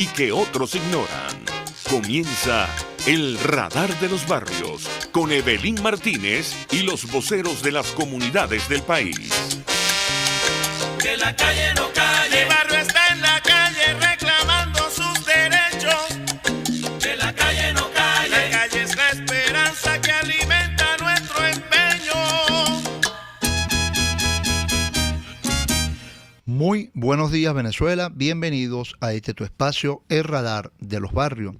y que otros ignoran. Comienza El Radar de los Barrios con Evelyn Martínez y los voceros de las comunidades del país. Que la calle no calle, el barrio está en la calle reclamando sus derechos. Que la calle no calle, la calle es la esperanza que alimenta nuestro empeño. Muy buenos días, Venezuela, bienvenidos a este tu espacio, El Radar de los Barrios.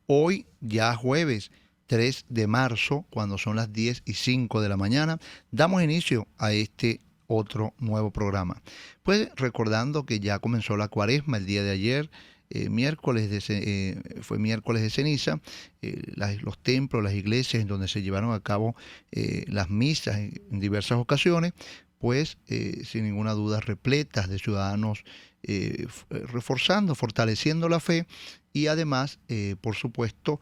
Hoy ya jueves 3 de marzo, cuando son las 10:05 de la mañana, damos inicio a este otro nuevo programa. Pues recordando que ya comenzó la cuaresma el día de ayer, fue miércoles de ceniza, los templos, las iglesias en donde se llevaron a cabo las misas en diversas ocasiones, pues sin ninguna duda repletas de ciudadanos reforzando, fortaleciendo la fe y además, por supuesto,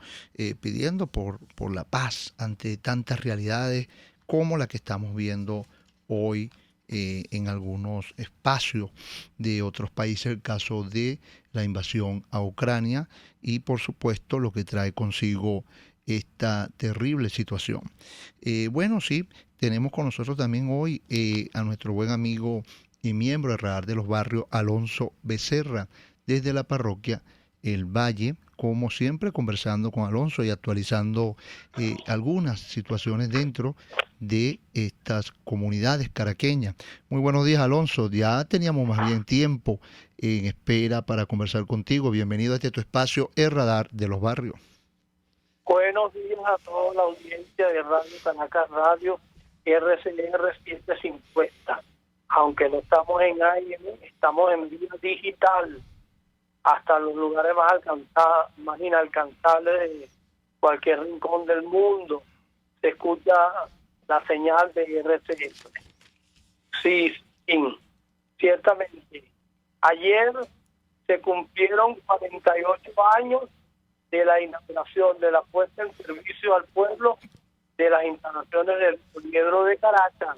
pidiendo por la paz ante tantas realidades como la que estamos viendo hoy en algunos espacios de otros países, el caso de la invasión a Ucrania y por supuesto lo que trae consigo esta terrible situación. Bueno, sí, tenemos con nosotros también hoy a nuestro buen amigo y miembro del Radar de los Barrios, Alonso Becerra, desde la parroquia El Valle, como siempre conversando con Alonso y actualizando algunas situaciones dentro de estas comunidades caraqueñas. Muy buenos días, Alonso. Ya teníamos más bien tiempo en espera para conversar contigo. Bienvenido a este tu espacio, El Radar de los Barrios. Buenos días a toda la audiencia de Radio Caracas Radio RCR 750. Aunque no estamos en AM, estamos en vía digital hasta los lugares más inalcanzables de cualquier rincón del mundo. Se escucha la señal de RCR. Sí, ciertamente. Ayer se cumplieron 48 años de la inauguración, de la puesta en servicio al pueblo de las instalaciones del Poliedro de Caracas.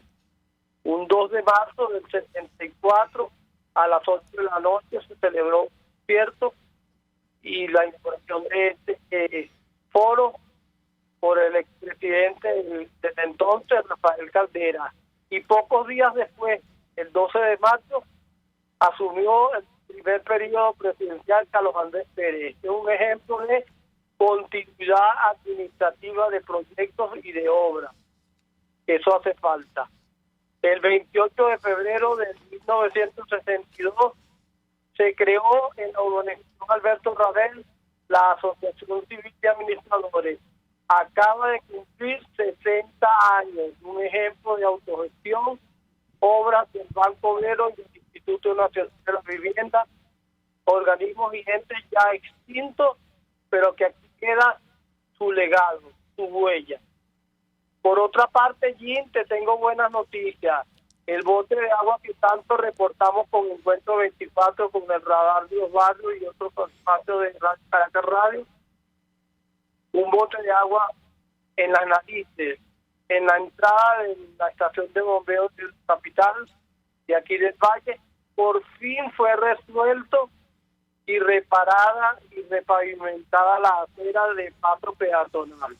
Un 2 de marzo del 74 a las 8 de la noche se celebró cierto y la inauguración de este foro por el expresidente desde entonces, Rafael Caldera. Y pocos días después, el 12 de marzo, asumió el primer periodo presidencial Carlos Andrés Pérez. Es un ejemplo de continuidad administrativa de proyectos y de obras. Eso hace falta. El 28 de febrero de 1962 se creó en la urbanización Alberto Rabel la Asociación Civil de Administradores. Acaba de cumplir 60 años, un ejemplo de autogestión, obras del Banco Obrero y del Instituto Nacional de la Vivienda, organismos vigentes ya extintos, pero que aquí queda su legado, su huella. Por otra parte, Jim, te tengo buenas noticias. El bote de agua que tanto reportamos con Encuentro 24, con el Radar de los Barrios y otros espacios de Caracas Radio, un bote de agua en las narices, en la entrada de la estación de bombeos de la capital, de aquí del Valle, por fin fue resuelto y reparada y repavimentada la acera de paso peatonal.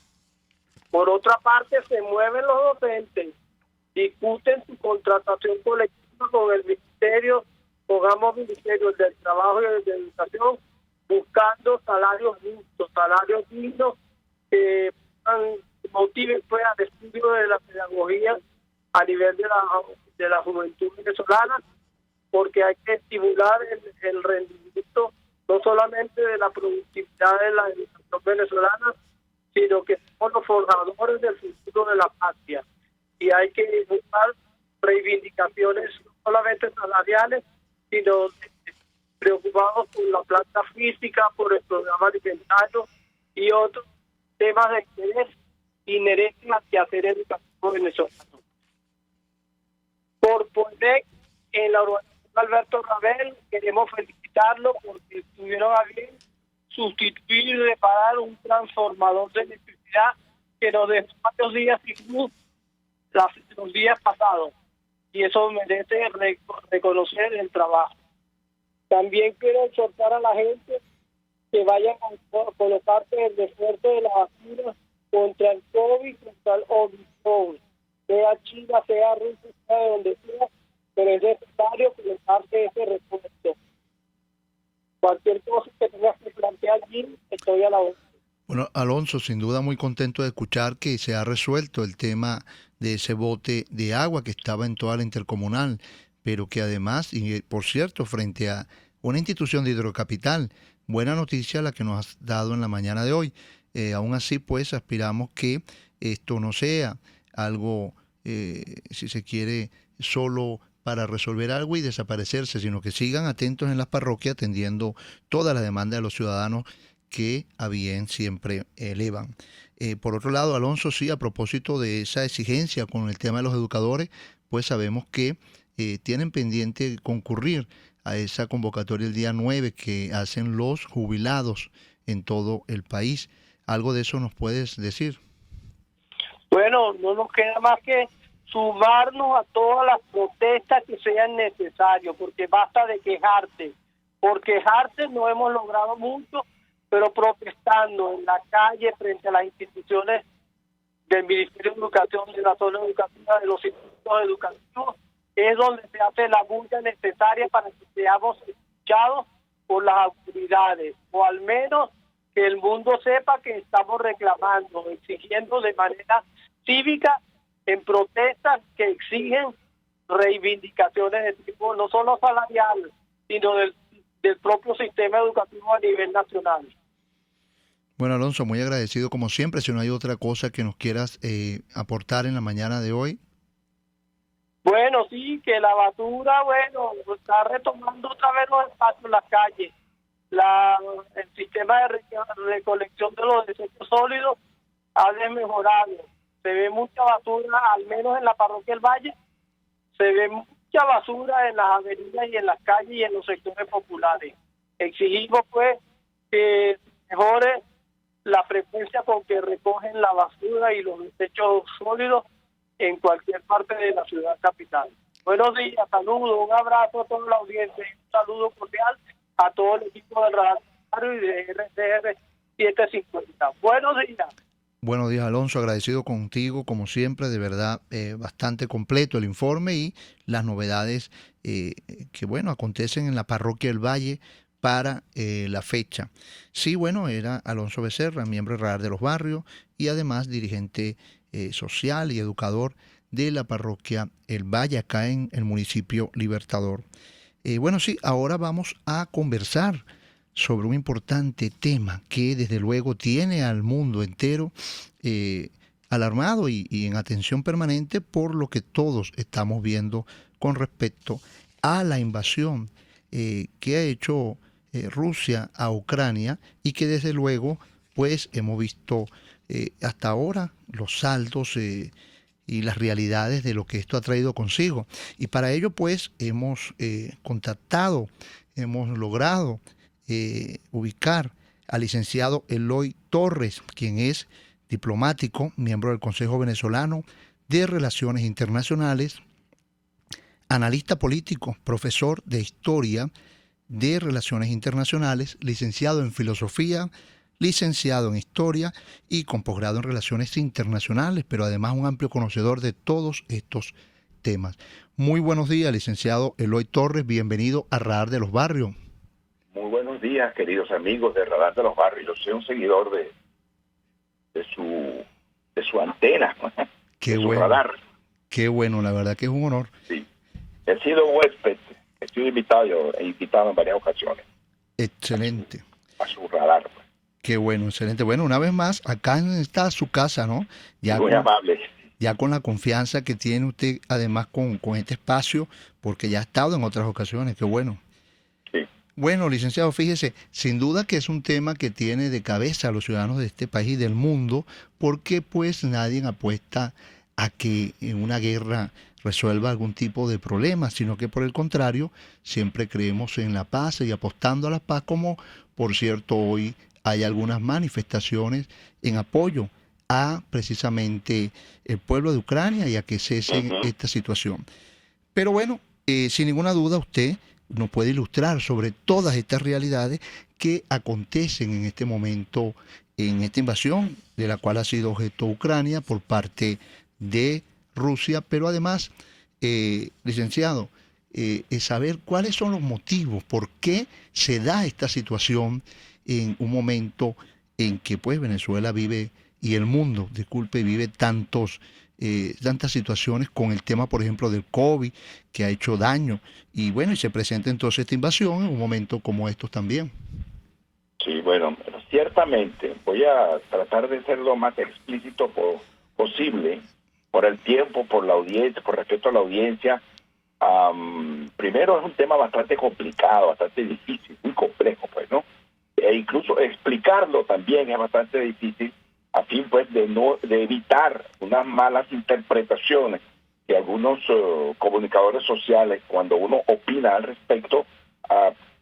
Por otra parte, se mueven los docentes, discuten su contratación colectiva con el Ministerio, con ambos ministerios del Trabajo y de la Educación, buscando salarios justos, salarios dignos que motiven pues al estudio de la pedagogía a nivel de la juventud venezolana, porque hay que estimular el rendimiento no solamente de la productividad de la educación venezolana, sino que somos los forjadores del futuro de la patria. Y hay que buscar reivindicaciones no solamente salariales, sino preocupados por la planta física, por el programa alimentario y otros temas de interés inherentes al quehacer educativo venezolano. Por poner en la urbanización Alberto Rabel, queremos felicitarlo porque tuvieron a bien sustituir y reparar un transformador de electricidad que nos dejó varios días sin luz los días pasados, y eso merece reconocer el trabajo. También quiero exhortar a la gente vayan a colocarse el refuerzo de la vacuna contra el COVID, contra el Omicron, sea China, sea Rusia, sea de donde sea, pero es necesario colocarse ese refuerzo. Cualquier cosa que tengas que plantear allí, estoy a la orden. Bueno, Alonso, sin duda muy contento de escuchar que se ha resuelto el tema de ese bote de agua que estaba en toda la intercomunal, pero que además, y por cierto, frente a una institución de Hidrocapital, buena noticia la que nos has dado en la mañana de hoy. Aún así, pues, aspiramos que esto no sea algo, si se quiere, solo para resolver algo y desaparecerse, sino que sigan atentos en las parroquias atendiendo toda la demanda de los ciudadanos que a bien siempre elevan. Por otro lado, Alonso, sí, a propósito de esa exigencia con el tema de los educadores, pues sabemos que tienen pendiente concurrir a esa convocatoria el día 9 que hacen los jubilados en todo el país. ¿Algo de eso nos puedes decir? Bueno, no nos queda más que sumarnos a todas las protestas que sean necesarias, porque basta de quejarse. Por quejarse no hemos logrado mucho, pero protestando en la calle frente a las instituciones del Ministerio de Educación, de la zona educativa, de los institutos educativos, es donde se hace la bulla necesaria para que seamos escuchados por las autoridades, o al menos que el mundo sepa que estamos reclamando, exigiendo de manera cívica en protestas que exigen reivindicaciones de tipo no solo salarial, sino del propio sistema educativo a nivel nacional. Bueno, Alonso, muy agradecido como siempre. Si no hay otra cosa que nos quieras aportar en la mañana de hoy. Bueno, sí, que la basura, bueno, está retomando otra vez los espacios en las calles. El sistema de recolección de los desechos sólidos ha desmejorado. Se ve mucha basura, al menos en la parroquia del Valle, se ve mucha basura en las avenidas y en las calles y en los sectores populares. Exigimos, pues, que mejore la frecuencia con que recogen la basura y los desechos sólidos en cualquier parte de la ciudad capital. Buenos días, saludos, un abrazo a toda la audiencia y un saludo cordial a todo el equipo de Radar y de RCR 750. Buenos días. Buenos días, Alonso, agradecido contigo, como siempre, de verdad, bastante completo el informe y las novedades que, bueno, acontecen en la parroquia del Valle para la fecha. Sí, bueno, era Alonso Becerra, miembro de Radar de los Barrios y además dirigente social y educador de la parroquia El Valle, acá en el municipio Libertador. Bueno, sí, ahora vamos a conversar sobre un importante tema que desde luego tiene al mundo entero alarmado y en atención permanente por lo que todos estamos viendo con respecto a la invasión que ha hecho Rusia a Ucrania y que desde luego pues hemos visto hasta ahora los saldos y las realidades de lo que esto ha traído consigo. Y para ello pues hemos contactado, hemos logrado ubicar al licenciado Eloy Torres, quien es diplomático, miembro del Consejo Venezolano de Relaciones Internacionales, analista político, profesor de Historia de Relaciones Internacionales, licenciado en Filosofía, licenciado en Historia y con posgrado en Relaciones Internacionales, pero además un amplio conocedor de todos estos temas. Muy buenos días, licenciado Eloy Torres, bienvenido a Radar de los Barrios. Muy buenos días, queridos amigos de Radar de los Barrios. Yo soy un seguidor de su antena, Qué de su bueno. radar. Qué bueno, la verdad que es un honor. Sí. He sido huésped, he sido invitado en varias ocasiones. Excelente. A su radar. Pues. Qué bueno, excelente. Bueno, una vez más, acá está su casa, ¿no? Muy amable. Ya con la confianza que tiene usted, además con este espacio, porque ya ha estado en otras ocasiones. Qué bueno. Sí. Bueno, licenciado, fíjese, sin duda que es un tema que tiene de cabeza a los ciudadanos de este país y del mundo, porque pues nadie apuesta a que en una guerra resuelva algún tipo de problema, sino que por el contrario, siempre creemos en la paz y apostando a la paz, como por cierto hoy hay algunas manifestaciones en apoyo a precisamente el pueblo de Ucrania y a que cese esta situación. Pero bueno, sin ninguna duda usted nos puede ilustrar sobre todas estas realidades que acontecen en este momento en esta invasión de la cual ha sido objeto Ucrania por parte de Rusia, pero además, licenciado, saber cuáles son los motivos, por qué se da esta situación en un momento en que pues Venezuela vive, y el mundo, disculpe, vive tantas situaciones con el tema, por ejemplo, del COVID, que ha hecho daño, y bueno, y se presenta entonces esta invasión en un momento como estos también. Sí, bueno, ciertamente voy a tratar de ser lo más explícito posible, por el tiempo, por la audiencia, por respeto a la audiencia. Primero, es un tema bastante complicado, bastante difícil, muy complejo, pues, ¿no? E incluso explicarlo también es bastante difícil, a fin, pues, de evitar unas malas interpretaciones que algunos comunicadores sociales, cuando uno opina al respecto,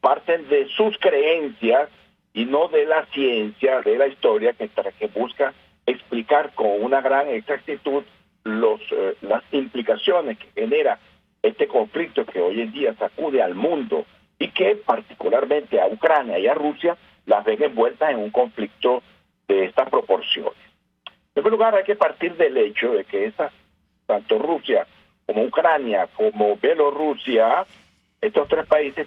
parten de sus creencias y no de la ciencia, de la historia, que busca explicar con una gran exactitud las implicaciones que genera este conflicto que hoy en día sacude al mundo y que particularmente a Ucrania y a Rusia las ven envueltas en un conflicto de estas proporciones. En primer lugar, hay que partir del hecho de que tanto Rusia como Ucrania como Bielorrusia, estos tres países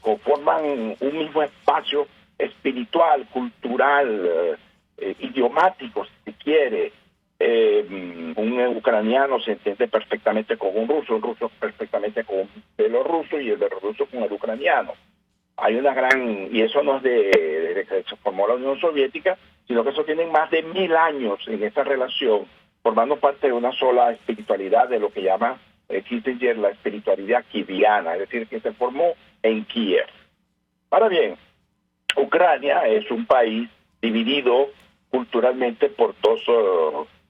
conforman un mismo espacio espiritual, cultural, idiomático, si se quiere. Un ucraniano se entiende perfectamente con un ruso perfectamente con un bielorruso y el bielorruso con el ucraniano. Hay una y eso no es desde que se formó la Unión Soviética, sino que eso tienen más de 1000 años en esa relación, formando parte de una sola espiritualidad, de lo que llama Kissinger la espiritualidad kieviana, es decir, que se formó en Kiev. Ahora bien, Ucrania es un país dividido culturalmente por dos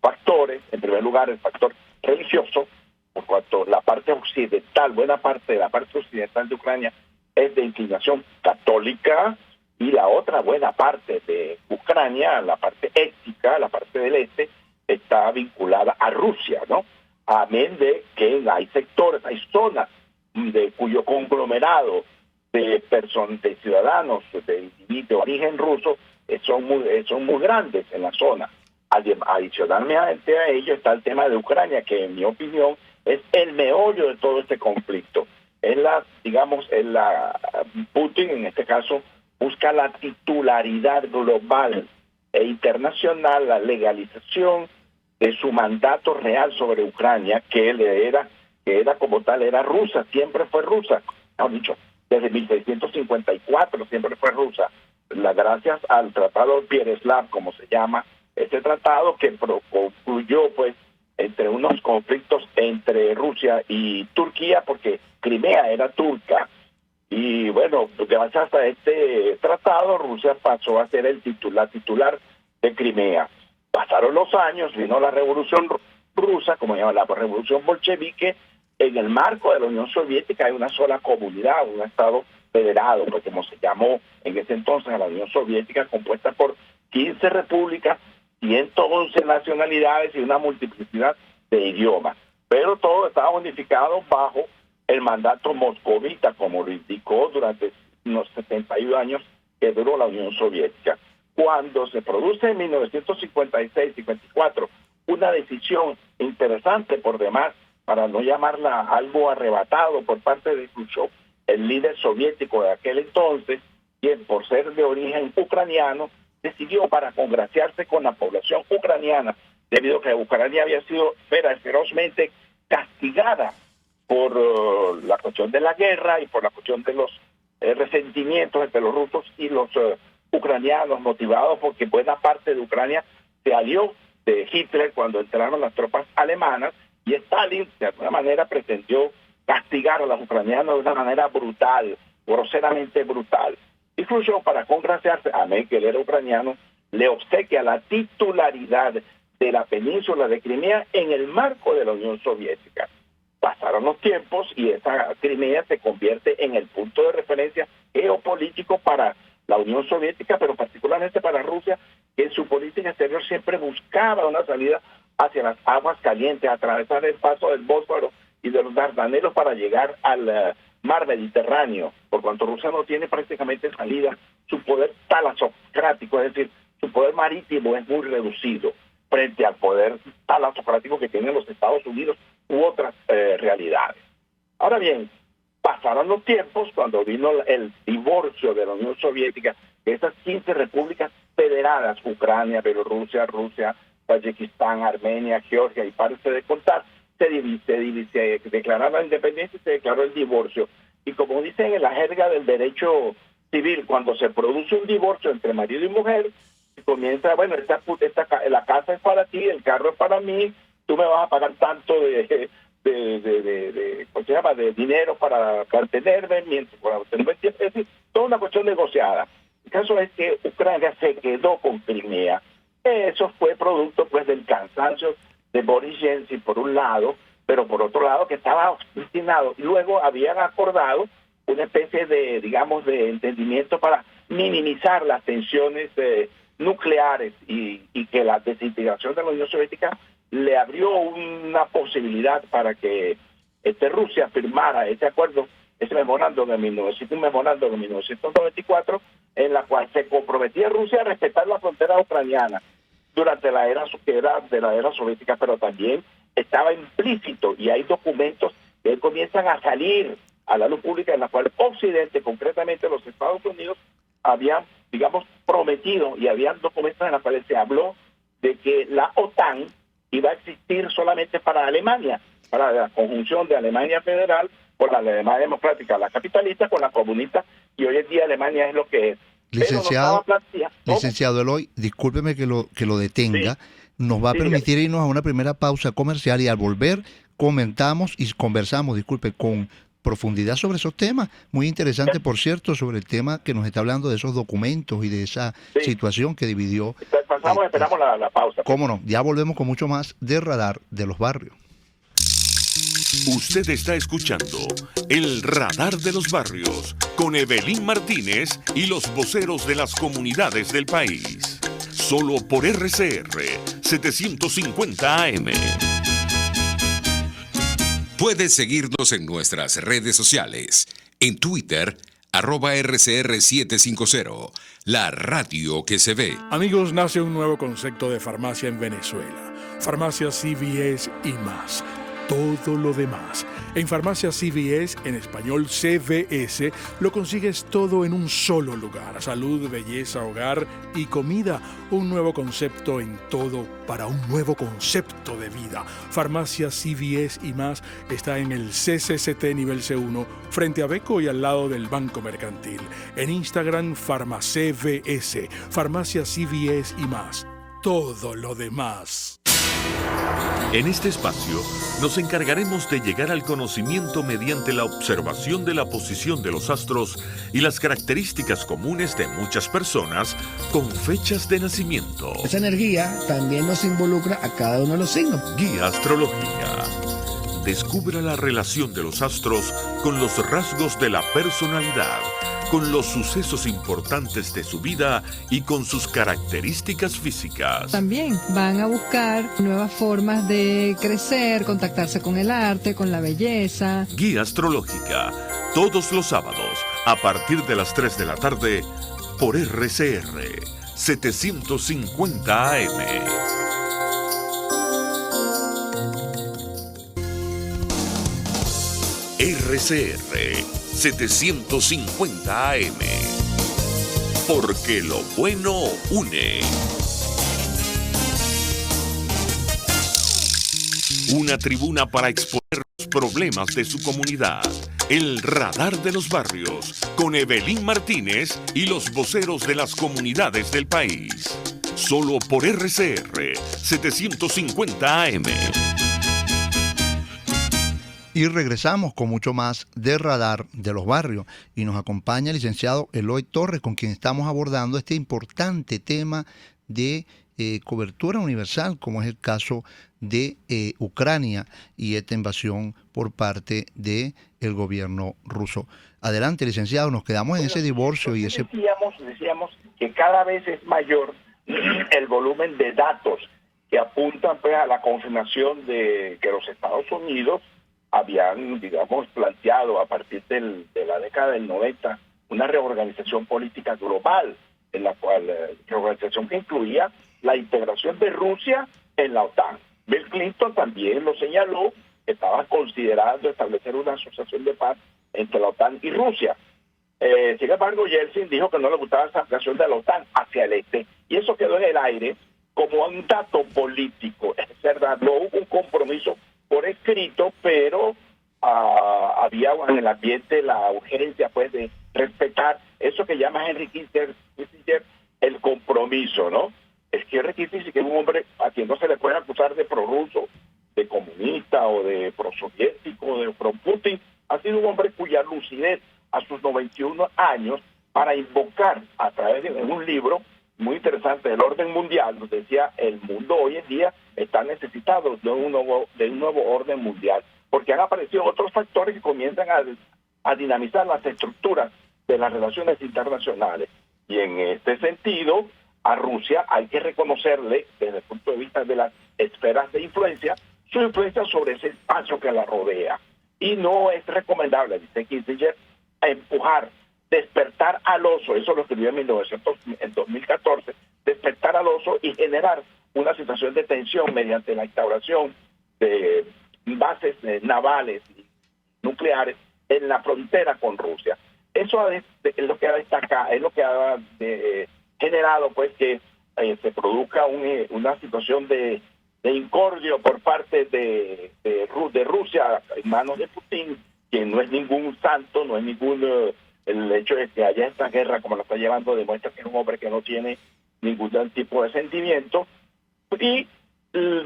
factores. En primer lugar, el factor religioso, por cuanto la parte occidental, buena parte de la parte occidental de Ucrania es de inclinación católica, y la otra buena parte de Ucrania, la parte étnica, la parte del este, está vinculada a Rusia, ¿no? Amén de que hay sectores, hay zonas cuyo conglomerado de ciudadanos de origen ruso son muy grandes en la zona. Adicionalmente a ello está el tema de Ucrania, que en mi opinión es el meollo de todo este conflicto. Putin en este caso busca la titularidad global e internacional, la legalización de su mandato real sobre Ucrania, que era como tal, era rusa, siempre fue rusa, mejor dicho, desde 1654 siempre fue rusa, gracias al Tratado Pereslav, como se llama, este tratado que concluyó pues entre unos conflictos entre Rusia y Turquía, porque Crimea era turca, y bueno, gracias a este tratado Rusia pasó a ser la titular de Crimea. Pasaron los años, vino la Revolución Rusa, como se llama la Revolución Bolchevique. En el marco de la Unión Soviética hay una sola comunidad, un estado federado, pues, como se llamó en ese entonces a la Unión Soviética, compuesta por 15 repúblicas, 111 nacionalidades y una multiplicidad de idiomas. Pero todo estaba unificado bajo el mandato moscovita, como lo indicó durante unos 71 años que duró la Unión Soviética. Cuando se produce en 1956-54 una decisión interesante por demás, para no llamarla algo arrebatado por parte de Khrushchev, el líder soviético de aquel entonces, quien por ser de origen ucraniano, decidió, para congraciarse con la población ucraniana, debido a que Ucrania había sido ferozmente castigada por la cuestión de la guerra y por la cuestión de los resentimientos entre los rusos y los ucranianos, motivados porque buena parte de Ucrania se alió de Hitler cuando entraron las tropas alemanas, y Stalin de alguna manera pretendió castigar a los ucranianos de una manera brutal, groseramente brutal. Y Khrushchev, para congraciarse, amén que él era ucraniano, le obsequia la titularidad de la península de Crimea en el marco de la Unión Soviética. Pasaron los tiempos y esa Crimea se convierte en el punto de referencia geopolítico para la Unión Soviética, pero particularmente para Rusia, que en su política exterior siempre buscaba una salida hacia las aguas calientes, atravesar el paso del Bósforo y de los Dardanelos para llegar al mar Mediterráneo, por cuanto Rusia no tiene prácticamente salida, su poder talasocrático, es decir, su poder marítimo es muy reducido frente al poder talasocrático que tienen los Estados Unidos u otras realidades. Ahora bien, pasaron los tiempos cuando vino el divorcio de la Unión Soviética, de esas 15 repúblicas federadas, Ucrania, Bielorrusia, Rusia, Tayikistán, Armenia, Georgia, y párese de contar, se declararon la independencia y se declaró el divorcio. Y como dicen en la jerga del derecho civil, cuando se produce un divorcio entre marido y mujer, comienza, bueno, la casa es para ti, el carro es para mí, tú me vas a pagar tanto ¿cómo se llama?, de dinero para mantenerme, mientras es decir, toda una cuestión negociada. El caso es que Ucrania se quedó con Crimea. Eso fue producto pues del cansancio de Boris Yeltsin por un lado, pero por otro lado que estaba obstinado. Y luego habían acordado una especie de, digamos, de entendimiento para minimizar las tensiones nucleares y que la desintegración de la Unión Soviética le abrió una posibilidad para que Rusia firmara ese acuerdo, ese memorándum de 1994, en la cual se comprometía Rusia a respetar la frontera ucraniana durante la era soviética, pero también estaba implícito, y hay documentos que comienzan a salir a la luz pública en la cual Occidente, concretamente los Estados Unidos, habían, digamos, prometido, y habían documentos en los cuales se habló de que la OTAN iba a existir solamente para Alemania, para la conjunción de Alemania Federal con la Alemania Democrática, la capitalista con la comunista, y hoy en día Alemania es lo que es. Licenciado Eloy, discúlpeme que lo detenga, sí. Nos va a permitir irnos a una primera pausa comercial, y al volver conversamos con profundidad sobre esos temas, muy interesante, por cierto, sobre el tema que nos está hablando de esos documentos y de esa situación que dividió. Esperamos la pausa. Cómo no, ya volvemos con mucho más de Radar de los Barrios. Usted está escuchando el Radar de los Barrios con Evelyn Martínez y los voceros de las comunidades del país. Solo por RCR 750 AM. Puedes seguirnos en nuestras redes sociales. En Twitter, @RCR750, la radio que se ve. Amigos, nace un nuevo concepto de farmacia en Venezuela. Farmacia CVS y más. Todo lo demás. En Farmacia CVS, en español CVS, lo consigues todo en un solo lugar. Salud, belleza, hogar y comida. Un nuevo concepto en todo para un nuevo concepto de vida. Farmacia CVS y más está en el CCCT nivel C1, frente a Beco y al lado del Banco Mercantil. En Instagram, FarmaCVS. Farmacia CVS y más. Todo lo demás. En este espacio nos encargaremos de llegar al conocimiento mediante la observación de la posición de los astros y las características comunes de muchas personas con fechas de nacimiento. Esa energía también nos involucra a cada uno de los signos. Guía astrológica. Descubra la relación de los astros con los rasgos de la personalidad, con los sucesos importantes de su vida y con sus características físicas. También van a buscar nuevas formas de crecer, contactarse con el arte, con la belleza. Guía astrológica, todos los sábados, a partir de las 3 de la tarde, por RCR 750 AM. RCR 750 AM. Porque lo bueno une. Una tribuna para exponer los problemas de su comunidad. El Radar de los Barrios, con Evelyn Martínez y los voceros de las comunidades del país. Solo por RCR 750 AM. Y regresamos con mucho más de Radar de los Barrios. Y nos acompaña el licenciado Eloy Torres, con quien estamos abordando este importante tema de cobertura universal, como es el caso de Ucrania y esta invasión por parte del gobierno ruso. Adelante, licenciado, nos quedamos en ese divorcio y ese... Decíamos que cada vez es mayor el volumen de datos que apuntan pues a la confirmación de que los Estados Unidos habían, digamos, planteado a partir de la década del 90 una reorganización política global, en la cual reorganización que incluía la integración de Rusia en la OTAN. Bill Clinton también lo señaló, que estaba considerando establecer una asociación de paz entre la OTAN y Rusia. Sin embargo, Yeltsin dijo que no le gustaba esa ampliación de la OTAN hacia el este, y eso quedó en el aire como un dato político. Es verdad, no hubo un compromiso por escrito, pero había en el ambiente la urgencia pues de respetar eso que llama Henry Kissinger el compromiso, ¿no? Es que Henry Kissinger, que es un hombre a quien no se le puede acusar de prorruso, de comunista o de prosoviético, de pro-Putin, ha sido un hombre cuya lucidez a sus 91 años para invocar a través de un libro muy interesante del orden mundial, nos decía, el mundo hoy en día está necesitado de un nuevo orden mundial, porque han aparecido otros factores que comienzan a dinamizar las estructuras de las relaciones internacionales. Y en este sentido, a Rusia hay que reconocerle, desde el punto de vista de las esferas de influencia, su influencia sobre ese espacio que la rodea. Y no es recomendable, dice Kissinger, empujar, despertar al oso, eso lo escribió en 2014, despertar al oso y generar una situación de tensión mediante la instauración de bases navales y nucleares en la frontera con Rusia. Eso es lo que ha destacado, es lo que ha generado pues que se produzca una situación de incordio por parte de Rusia en manos de Putin, que no es ningún santo, no es ningún... el hecho de que haya esta guerra como la está llevando demuestra que es un hombre que no tiene ningún tipo de sentimiento, y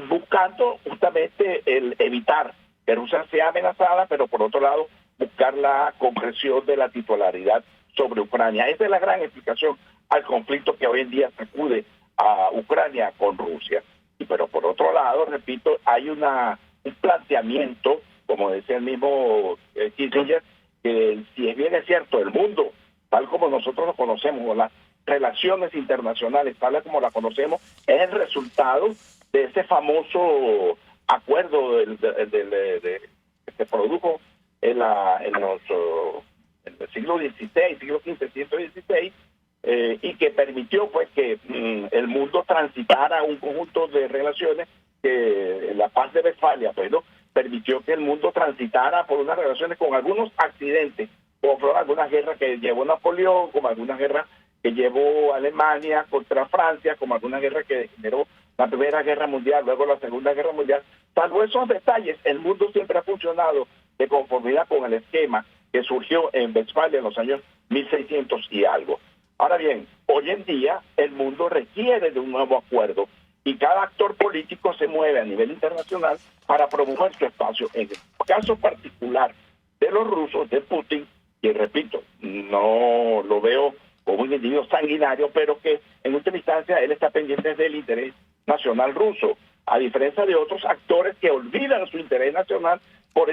buscando justamente el evitar que Rusia sea amenazada, pero por otro lado buscar la concreción de la titularidad sobre Ucrania. Esa es la gran explicación al conflicto que hoy en día sacude a Ucrania con Rusia. Pero por otro lado, repito, hay un planteamiento, como decía el mismo Kissinger, que si es bien es cierto, el mundo, tal como nosotros lo conocemos, las relaciones internacionales, tal como la conocemos, es el resultado de ese famoso acuerdo que se produjo en el siglo XVI, siglo XV, siglo XVI, y que permitió pues que el mundo transitara un conjunto de relaciones que la paz de Westfalia, pues, ¿no?, permitió que el mundo transitara por unas relaciones con algunos accidentes, como fueron algunas guerras que llevó Napoleón, como algunas guerras que llevó Alemania contra Francia, como algunas guerras que generó la Primera Guerra Mundial, luego la Segunda Guerra Mundial. Salvo esos detalles, el mundo siempre ha funcionado de conformidad con el esquema que surgió en Westfalia en los años 1600 y algo. Ahora bien, hoy en día el mundo requiere de un nuevo acuerdo y cada actor político se mueve a nivel internacional para promover su espacio. En el caso particular de los rusos, de Putin, que repito, no lo veo como un individuo sanguinario, pero que en última instancia él está pendiente del interés nacional ruso, a diferencia de otros actores que olvidan su interés nacional por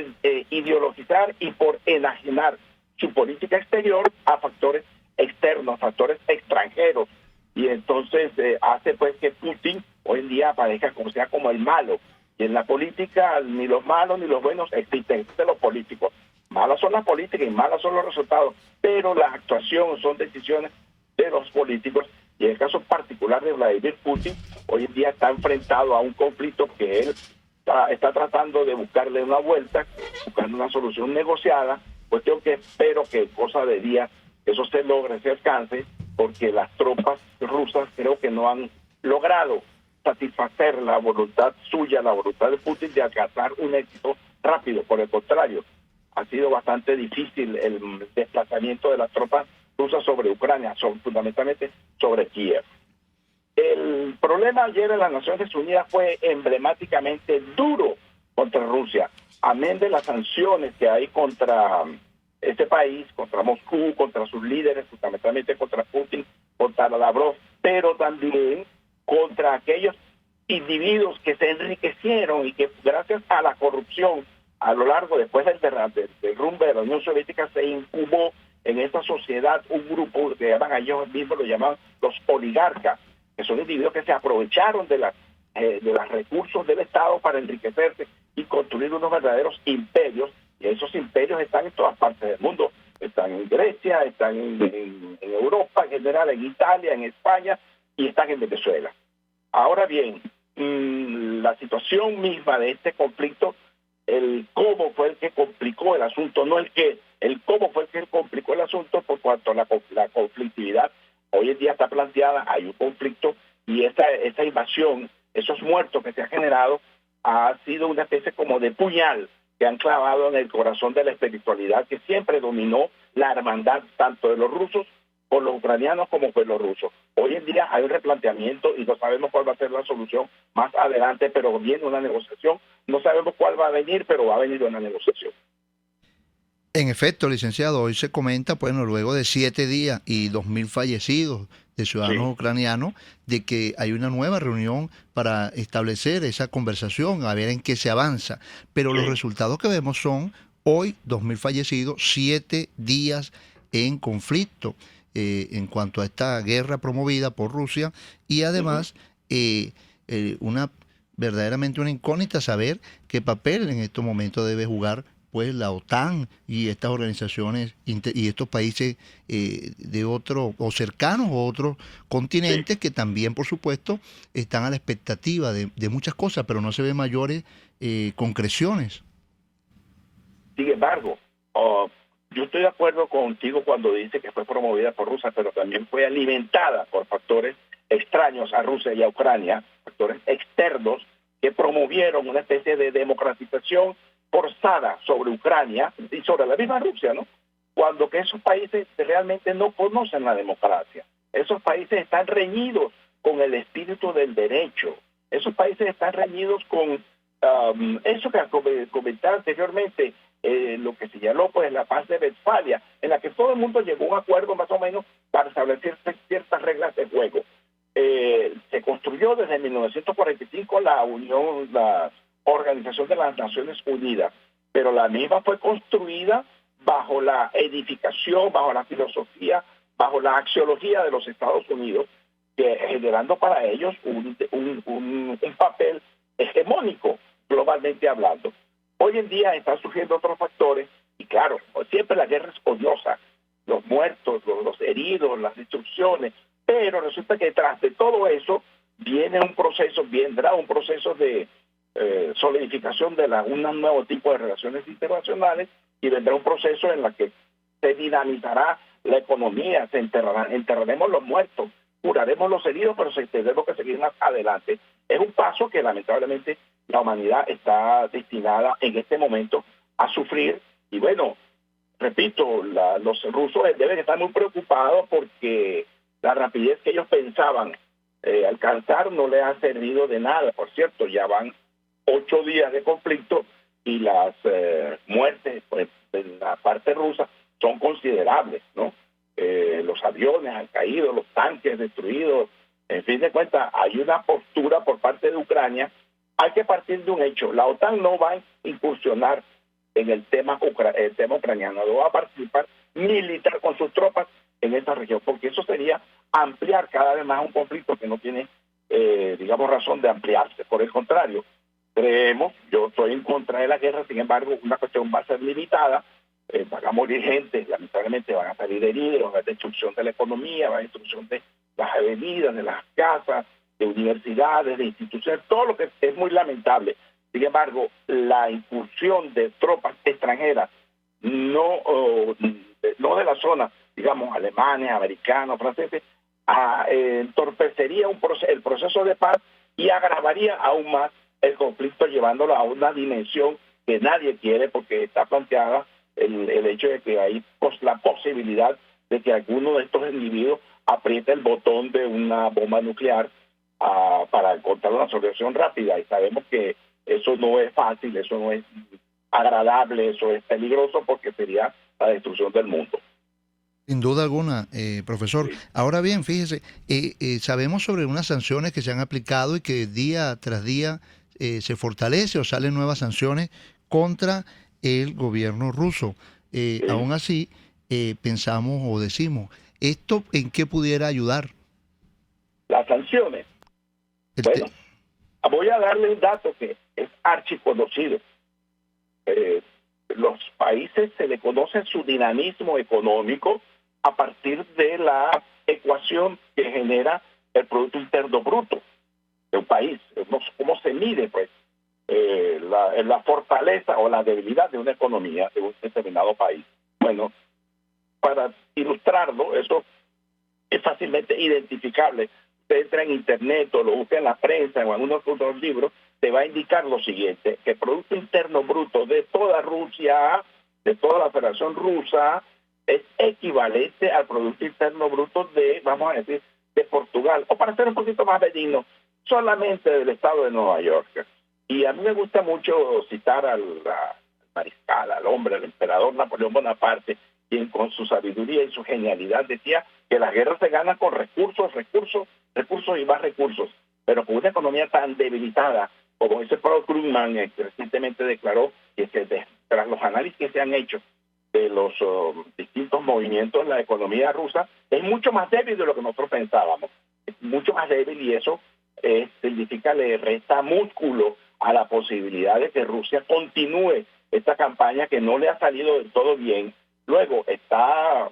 ideologizar y por enajenar su política exterior a factores externos, factores extranjeros. Y entonces hace pues que Putin hoy en día aparezca como el malo. Y en la política ni los malos ni los buenos existen los políticos. Malas son las políticas y malos son los resultados, pero la actuación son decisiones de los políticos. Y en el caso particular de Vladimir Putin, hoy en día está enfrentado a un conflicto que él está tratando de buscarle una vuelta, buscando una solución negociada, cuestión que espero que cosa de días eso se logre, se alcance, porque las tropas rusas creo que no han logrado satisfacer la voluntad suya, la voluntad de Putin de alcanzar un éxito rápido. Por el contrario, ha sido bastante difícil el desplazamiento de las tropas rusas sobre Ucrania, fundamentalmente sobre Kiev. El problema ayer en las Naciones Unidas fue emblemáticamente duro contra Rusia, amén de las sanciones que hay contra este país, contra Moscú, contra sus líderes, fundamentalmente contra Putin, contra Lavrov, pero también contra aquellos individuos que se enriquecieron y que gracias a la corrupción a lo largo, después del derrumbe de la Unión Soviética, se incubó en esta sociedad un grupo que llaman a ellos mismos, lo llaman los oligarcas, que son individuos que se aprovecharon de los recursos del Estado para enriquecerse y construir unos verdaderos imperios, y esos imperios están en todas partes del mundo. Están en Grecia, están en Europa en general, en Italia, en España, y están en Venezuela. Ahora bien, la situación misma de este conflicto, el cómo fue el que complicó el asunto, no el qué, el cómo fue el que complicó el asunto por cuanto a la conflictividad. Hoy en día está planteada, hay un conflicto, y esa invasión, esos muertos que se han generado, ha sido una especie como de puñal que han clavado en el corazón de la espiritualidad que siempre dominó la hermandad tanto de los rusos con los ucranianos como con los rusos. Hoy en día hay un replanteamiento y no sabemos cuál va a ser la solución más adelante, pero viene una negociación. No sabemos cuál va a venir, pero va a venir una negociación. En efecto, licenciado, hoy se comenta, bueno, luego de 7 días y 2.000 fallecidos de ciudadanos ucranianos, de que hay una nueva reunión para establecer esa conversación, a ver en qué se avanza. Pero los resultados que vemos son hoy 2.000 fallecidos, 7 días en conflicto en cuanto a esta guerra promovida por Rusia, y además verdaderamente una incógnita saber qué papel en estos momentos debe jugar pues la OTAN y estas organizaciones y estos países de otros o cercanos o otros continentes que también, por supuesto, están a la expectativa de muchas cosas, pero no se ven mayores concreciones. Sin embargo, yo estoy de acuerdo contigo cuando dice que fue promovida por Rusia, pero también fue alimentada por factores extraños a Rusia y a Ucrania, factores externos que promovieron una especie de democratización forzada sobre Ucrania y sobre la misma Rusia, ¿no? Cuando que esos países realmente no conocen la democracia. Esos países están reñidos con el espíritu del derecho. Esos países están reñidos con eso que comentaba anteriormente, lo que señaló pues la paz de Westfalia, en la que todo el mundo llegó a un acuerdo más o menos para establecer ciertas reglas de juego. Se construyó desde 1945 la Organización de las Naciones Unidas, pero la misma fue construida bajo la edificación, bajo la filosofía, bajo la axiología de los Estados Unidos, generando para ellos un papel hegemónico, globalmente hablando. Hoy en día están surgiendo otros factores, y claro, siempre la guerra es odiosa, los muertos, los heridos, las destrucciones, pero resulta que detrás de todo eso vendrá un proceso de solidificación de un nuevo tipo de relaciones internacionales, y vendrá un proceso en el que se dinamizará la economía, enterraremos los muertos, curaremos los heridos, pero tenemos que seguir más adelante. Es un paso que lamentablemente la humanidad está destinada en este momento a sufrir, y bueno, repito, los rusos deben estar muy preocupados porque la rapidez que ellos pensaban alcanzar no les ha servido de nada. Por cierto, ya van 8 días de conflicto y las muertes pues, en la parte rusa son considerables, ¿no? Los aviones han caído, los tanques destruidos. En fin de cuentas, hay una postura por parte de Ucrania. Hay que partir de un hecho. La OTAN no va a incursionar en el tema ucraniano, no va a participar militar con sus tropas en esta región, porque eso sería ampliar cada vez más un conflicto que no tiene, razón de ampliarse. Por el contrario, yo estoy en contra de la guerra, sin embargo, una cuestión va a ser limitada, van a morir gente, lamentablemente van a salir heridos, va a haber destrucción de la economía, va a haber destrucción de las avenidas, de las casas, de universidades, de instituciones, todo lo que es muy lamentable. Sin embargo, la incursión de tropas extranjeras, no de la zona, digamos, alemanes, americanos, franceses, entorpecería el proceso de paz y agravaría aún más el conflicto, llevándolo a una dimensión que nadie quiere, porque está planteada el hecho de que hay la posibilidad de que alguno de estos individuos apriete el botón de una bomba nuclear para encontrar una solución rápida, y sabemos que eso no es fácil, eso no es agradable, eso es peligroso, porque sería la destrucción del mundo. Sin duda alguna, profesor. Sí. Ahora bien, fíjese, sabemos sobre unas sanciones que se han aplicado y que día tras día se fortalece o salen nuevas sanciones contra el gobierno ruso. Sí. Aún así, pensamos o decimos, ¿esto en qué pudiera ayudar? Las sanciones. Bueno, voy a darle un dato que es archiconocido. Los países se le conoce su dinamismo económico a partir de la ecuación que genera el Producto Interno Bruto de un país. ¿Cómo se mide, pues, la fortaleza o la debilidad de una economía de un determinado país? Bueno, para ilustrarlo, eso es fácilmente identificable. Usted entra en internet o lo busca en la prensa o en algunos otros libros, te va a indicar lo siguiente, que el Producto Interno Bruto de toda Rusia, de toda la Federación Rusa, es equivalente al Producto Interno Bruto de, vamos a decir, de Portugal, o para ser un poquito más benigno, solamente del estado de Nueva York. Y a mí me gusta mucho citar al mariscal, al hombre, al emperador Napoleón Bonaparte, quien con su sabiduría y su genialidad decía que las guerras se ganan con recursos y más recursos, pero con una economía tan debilitada, como ese Paul Krugman que recientemente declaró que tras los análisis que se han hecho de los distintos movimientos en la economía rusa, es mucho más débil de lo que nosotros pensábamos. Es mucho más débil y eso significa le resta músculo a la posibilidad de que Rusia continúe esta campaña que no le ha salido del todo bien. Luego está,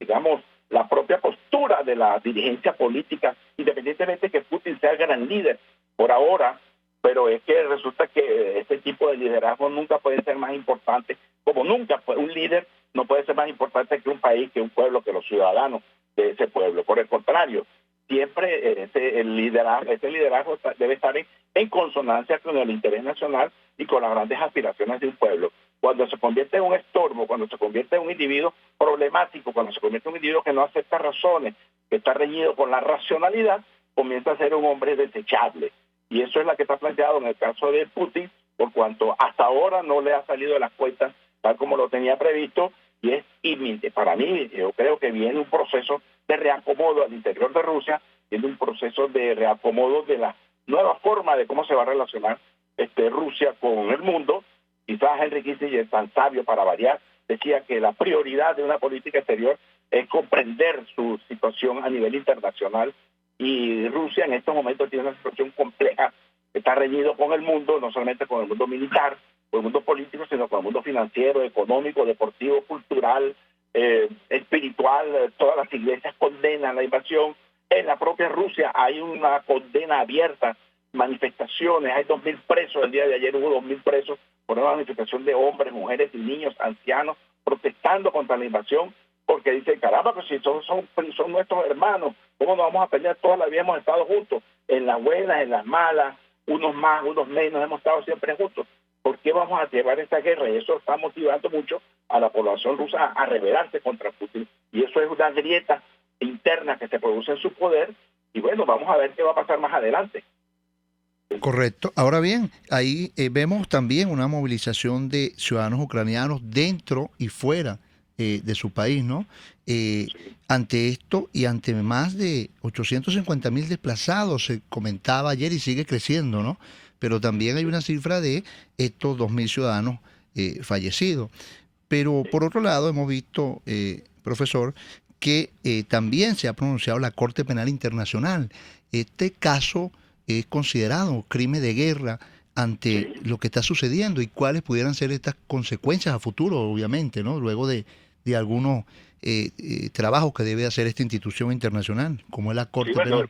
digamos, la propia postura de la dirigencia política, independientemente de que Putin sea el gran líder por ahora, pero es que resulta que este tipo de liderazgo nunca puede ser más importante, como nunca un líder no puede ser más importante que un país, que un pueblo, que los ciudadanos de ese pueblo. Por el contrario, siempre ese liderazgo debe estar en consonancia con el interés nacional y con las grandes aspiraciones de un pueblo. Cuando se convierte en un estorbo, cuando se convierte en un individuo problemático, cuando se convierte en un individuo que no acepta razones, que está reñido con la racionalidad, comienza a ser un hombre desechable. Y eso es lo que está planteado en el caso de Putin, por cuanto hasta ahora no le ha salido de las cuentas tal como lo tenía previsto, y es inminente. Para mí, yo creo que viene un proceso de reacomodo al interior de Rusia, viene un proceso de reacomodo de la nueva forma de cómo se va a relacionar Rusia con el mundo. Quizás Henry Kissinger, tan sabio para variar, decía que la prioridad de una política exterior es comprender su situación a nivel internacional, y Rusia en estos momentos tiene una situación compleja, está reñido con el mundo, no solamente con el mundo militar, con el mundo político, sino con el mundo financiero, económico, deportivo, cultural, espiritual. Todas las iglesias condenan la invasión. En la propia Rusia hay una condena abierta, manifestaciones, hay 2.000 presos, el día de ayer hubo 2.000 presos por una manifestación de hombres, mujeres y niños, ancianos, protestando contra la invasión, porque dicen, caramba, pues si son nuestros hermanos, ¿cómo nos vamos a pelear? Toda la vida hemos estado juntos, en las buenas, en las malas, unos más, unos menos, hemos estado siempre juntos. ¿Por qué vamos a llevar esta guerra? Y eso está motivando mucho a la población rusa a rebelarse contra Putin. Y eso es una grieta interna que se produce en su poder. Y bueno, vamos a ver qué va a pasar más adelante. Correcto. Ahora bien, ahí vemos también una movilización de ciudadanos ucranianos dentro y fuera de su país, ¿no? Ante esto y ante más de 850.000 desplazados, se comentaba ayer y sigue creciendo, ¿no? Pero también hay una cifra de estos 2.000 ciudadanos fallecidos. Pero por otro lado hemos visto, profesor, que también se ha pronunciado la Corte Penal Internacional. Este caso es considerado crimen de guerra ante lo que está sucediendo, y cuáles pudieran ser estas consecuencias a futuro, obviamente, ¿no? Luego de algunos trabajos que debe hacer esta institución internacional, como es la Corte Penal.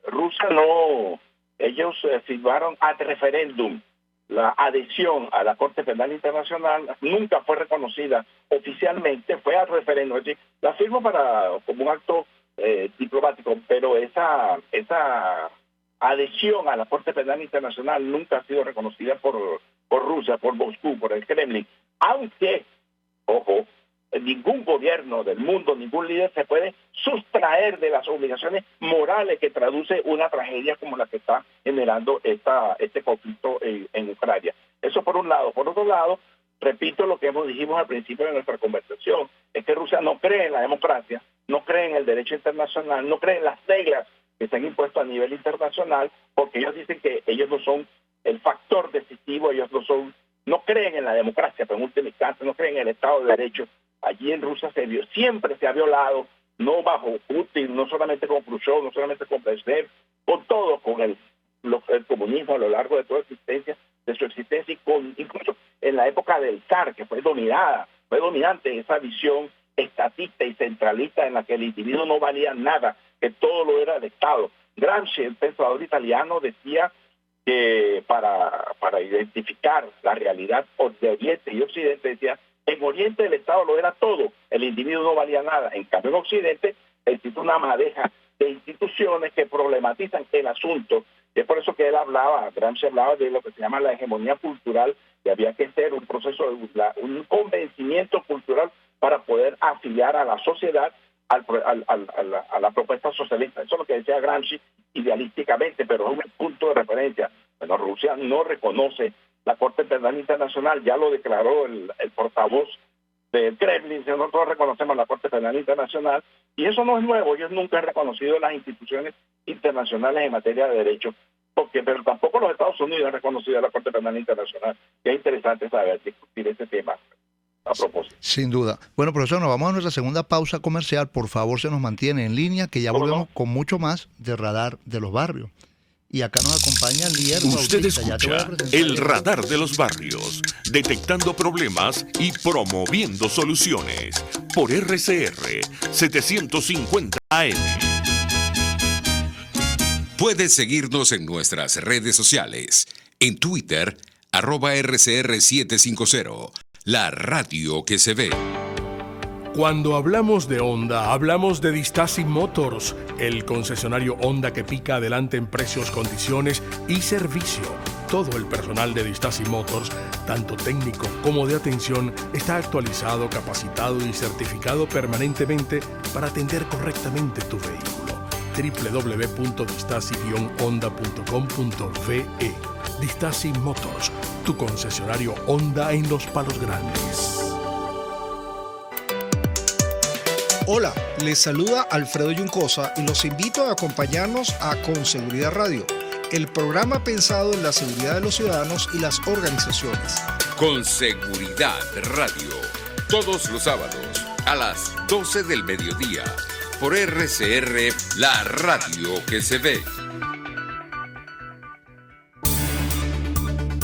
Rusia no... Ellos firmaron ad referéndum la adhesión a la Corte Penal Internacional, nunca fue reconocida oficialmente, fue ad referéndum, es decir, la firmó como un acto diplomático, pero esa adhesión a la Corte Penal Internacional nunca ha sido reconocida por Rusia, por Moscú, por el Kremlin, aunque, ojo, ningún gobierno del mundo, ningún líder se puede sustraer de las obligaciones morales que traduce una tragedia como la que está generando este conflicto en Ucrania. Eso por un lado. Por otro lado, repito lo que dijimos al principio de nuestra conversación, es que Rusia no cree en la democracia, no cree en el derecho internacional, no cree en las reglas que se han impuesto a nivel internacional, porque ellos dicen que ellos no son el factor decisivo, ellos no creen en la democracia, pero en última instancia no creen en el Estado de Derecho. Allí en Rusia siempre se ha violado, no bajo Putin, no solamente con Khrushchev, no solamente con Brezhnev, con todo, con el el comunismo a lo largo de toda de su existencia, incluso en la época del zar, que fue dominante esa visión estatista y centralista en la que el individuo no valía nada, que todo lo era el Estado. Gramsci, el pensador italiano, decía que para identificar la realidad de Oriente y Occidente, decía, en Oriente el Estado lo era todo, el individuo no valía nada. En cambio, en Occidente existe una madeja de instituciones que problematizan el asunto. Es por eso que Gramsci hablaba de lo que se llama la hegemonía cultural, que había que hacer un proceso, un convencimiento cultural para poder afiliar a la sociedad a la propuesta socialista. Eso es lo que decía Gramsci idealísticamente, pero es un punto de referencia. Bueno, Rusia no reconoce la Corte Penal Internacional, ya lo declaró el portavoz del Kremlin, nosotros reconocemos la Corte Penal Internacional, y eso no es nuevo, ellos nunca han reconocido las instituciones internacionales en materia de derecho, pero tampoco los Estados Unidos han reconocido la Corte Penal Internacional, y es interesante saber discutir ese tema a propósito. Sin duda. Bueno, profesor, nos vamos a nuestra segunda pausa comercial. Por favor, se nos mantiene en línea, que ya volvemos con mucho más de Radar de los Barrios. Y acá nos acompaña Lier Usted Bautista. escucha el Radar de los Barrios, detectando problemas y promoviendo soluciones por RCR 750 AM. Puedes seguirnos en nuestras redes sociales. En Twitter, @RCR750, la radio que se ve. Cuando hablamos de Honda, hablamos de Distasi Motors, el concesionario Honda que pica adelante en precios, condiciones y servicio. Todo el personal de Distasi Motors, tanto técnico como de atención, está actualizado, capacitado y certificado permanentemente para atender correctamente tu vehículo. www.distasi-honda.com.ve. Distasi Motors, tu concesionario Honda en Los Palos Grandes. Hola, les saluda Alfredo Yuncosa y los invito a acompañarnos a Con Seguridad Radio, el programa pensado en la seguridad de los ciudadanos y las organizaciones. Con Seguridad Radio, todos los sábados a las 12 del mediodía, por RCR, la radio que se ve.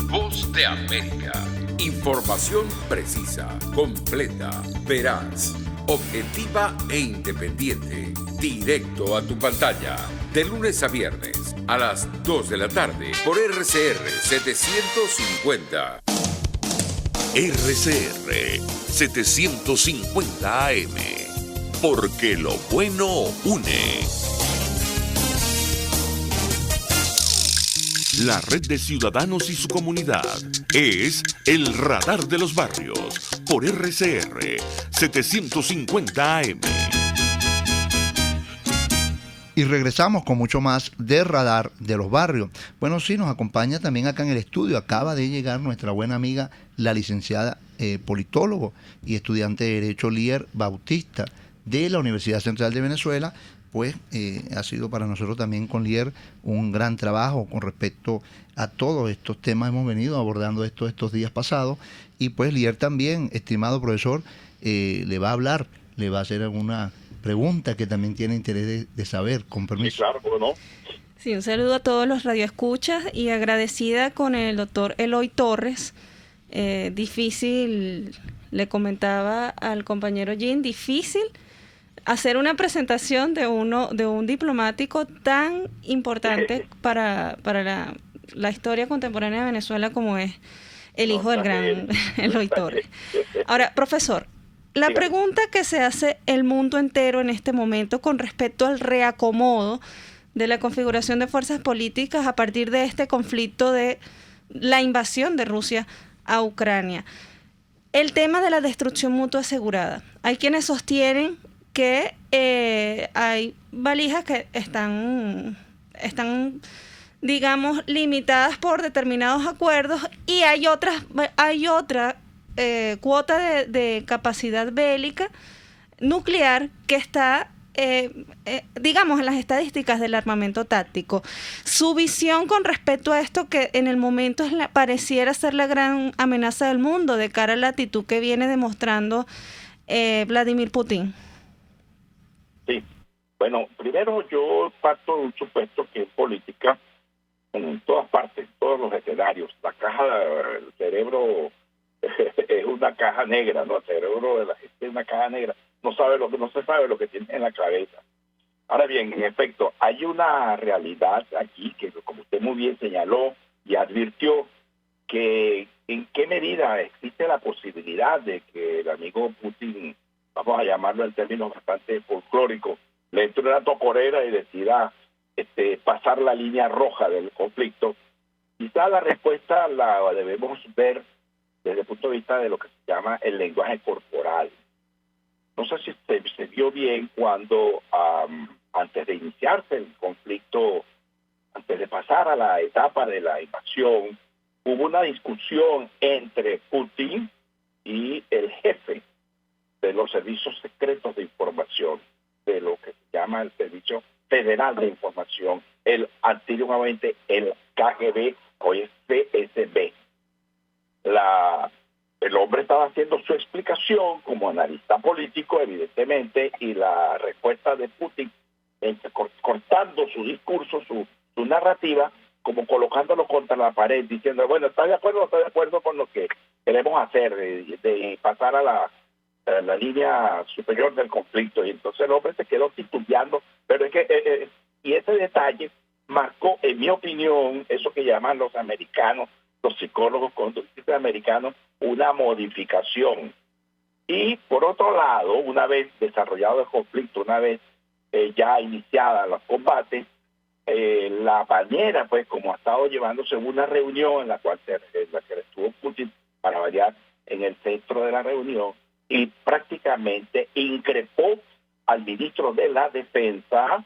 Voz de América. Información precisa, completa, veraz, objetiva e independiente. Directo a tu pantalla. De lunes a viernes a las 2 de la tarde por RCR 750. RCR 750 AM. Porque lo bueno une. La red de ciudadanos y su comunidad es el Radar de los Barrios por RCR 750 AM. Y regresamos con mucho más de Radar de los Barrios. Bueno, sí, nos acompaña también acá en el estudio. Acaba de llegar nuestra buena amiga, la licenciada politólogo y estudiante de Derecho Lier Bautista de la Universidad Central de Venezuela. Pues ha sido para nosotros también con Lier un gran trabajo con respecto a todos estos temas. Hemos venido abordando estos días pasados, y pues Lier también, estimado profesor, le va a hablar, le va a hacer alguna pregunta que también tiene interés de saber, con permiso. Sí, claro, ¿cómo no? Sí, un saludo a todos los radioescuchas y agradecida con el doctor Eloy Torres. Difícil, le comentaba al compañero Jean, difícil hacer una presentación de un diplomático tan importante para la historia contemporánea de Venezuela como es el hijo del gran Eloy Torres. Ahora, profesor, la pregunta que se hace el mundo entero en este momento con respecto al reacomodo de la configuración de fuerzas políticas a partir de este conflicto de la invasión de Rusia a Ucrania. El tema de la destrucción mutua asegurada. Hay quienes sostienen que hay valijas que están, digamos, limitadas por determinados acuerdos, y hay otra cuota de capacidad bélica nuclear que está, digamos, en las estadísticas del armamento táctico. Su visión con respecto a esto, que en el momento pareciera ser la gran amenaza del mundo de cara a la actitud que viene demostrando Vladimir Putin. Sí, bueno, primero yo parto de un supuesto que en política en todas partes, todos los escenarios. La caja, el cerebro es una caja negra, ¿no? El cerebro de la gente es una caja negra. No se sabe lo que tiene en la cabeza. Ahora bien, en efecto, hay una realidad aquí que, como usted muy bien señaló y advirtió, que en qué medida existe la posibilidad de que el amigo Putin, vamos a llamarlo en términos bastante folclóricos, le entre una tocorera y decida pasar la línea roja del conflicto. Quizá la respuesta la debemos ver desde el punto de vista de lo que se llama el lenguaje corporal. No sé si se vio bien cuando antes de iniciarse el conflicto, antes de pasar a la etapa de la invasión, hubo una discusión entre Putin y el jefe de los servicios secretos de información, de lo que se llama el Servicio Federal de Información, antiguamente el KGB, hoy es FSB. El hombre estaba haciendo su explicación como analista político, evidentemente, y la respuesta de Putin, cortando su discurso, su narrativa, como colocándolo contra la pared, diciendo, bueno, ¿está de acuerdo o está de acuerdo con lo que queremos hacer, de pasar a la línea superior del conflicto? Y entonces el hombre se quedó titubeando, pero es que, y ese detalle marcó, en mi opinión, eso que llaman los americanos, los psicólogos conductistas americanos, una modificación. Y por otro lado, una vez desarrollado el conflicto, una vez ya iniciada los combates, la manera, pues, como ha estado llevándose una reunión en la que estuvo Putin, para variar, en el centro de la reunión, y prácticamente increpó al ministro de la Defensa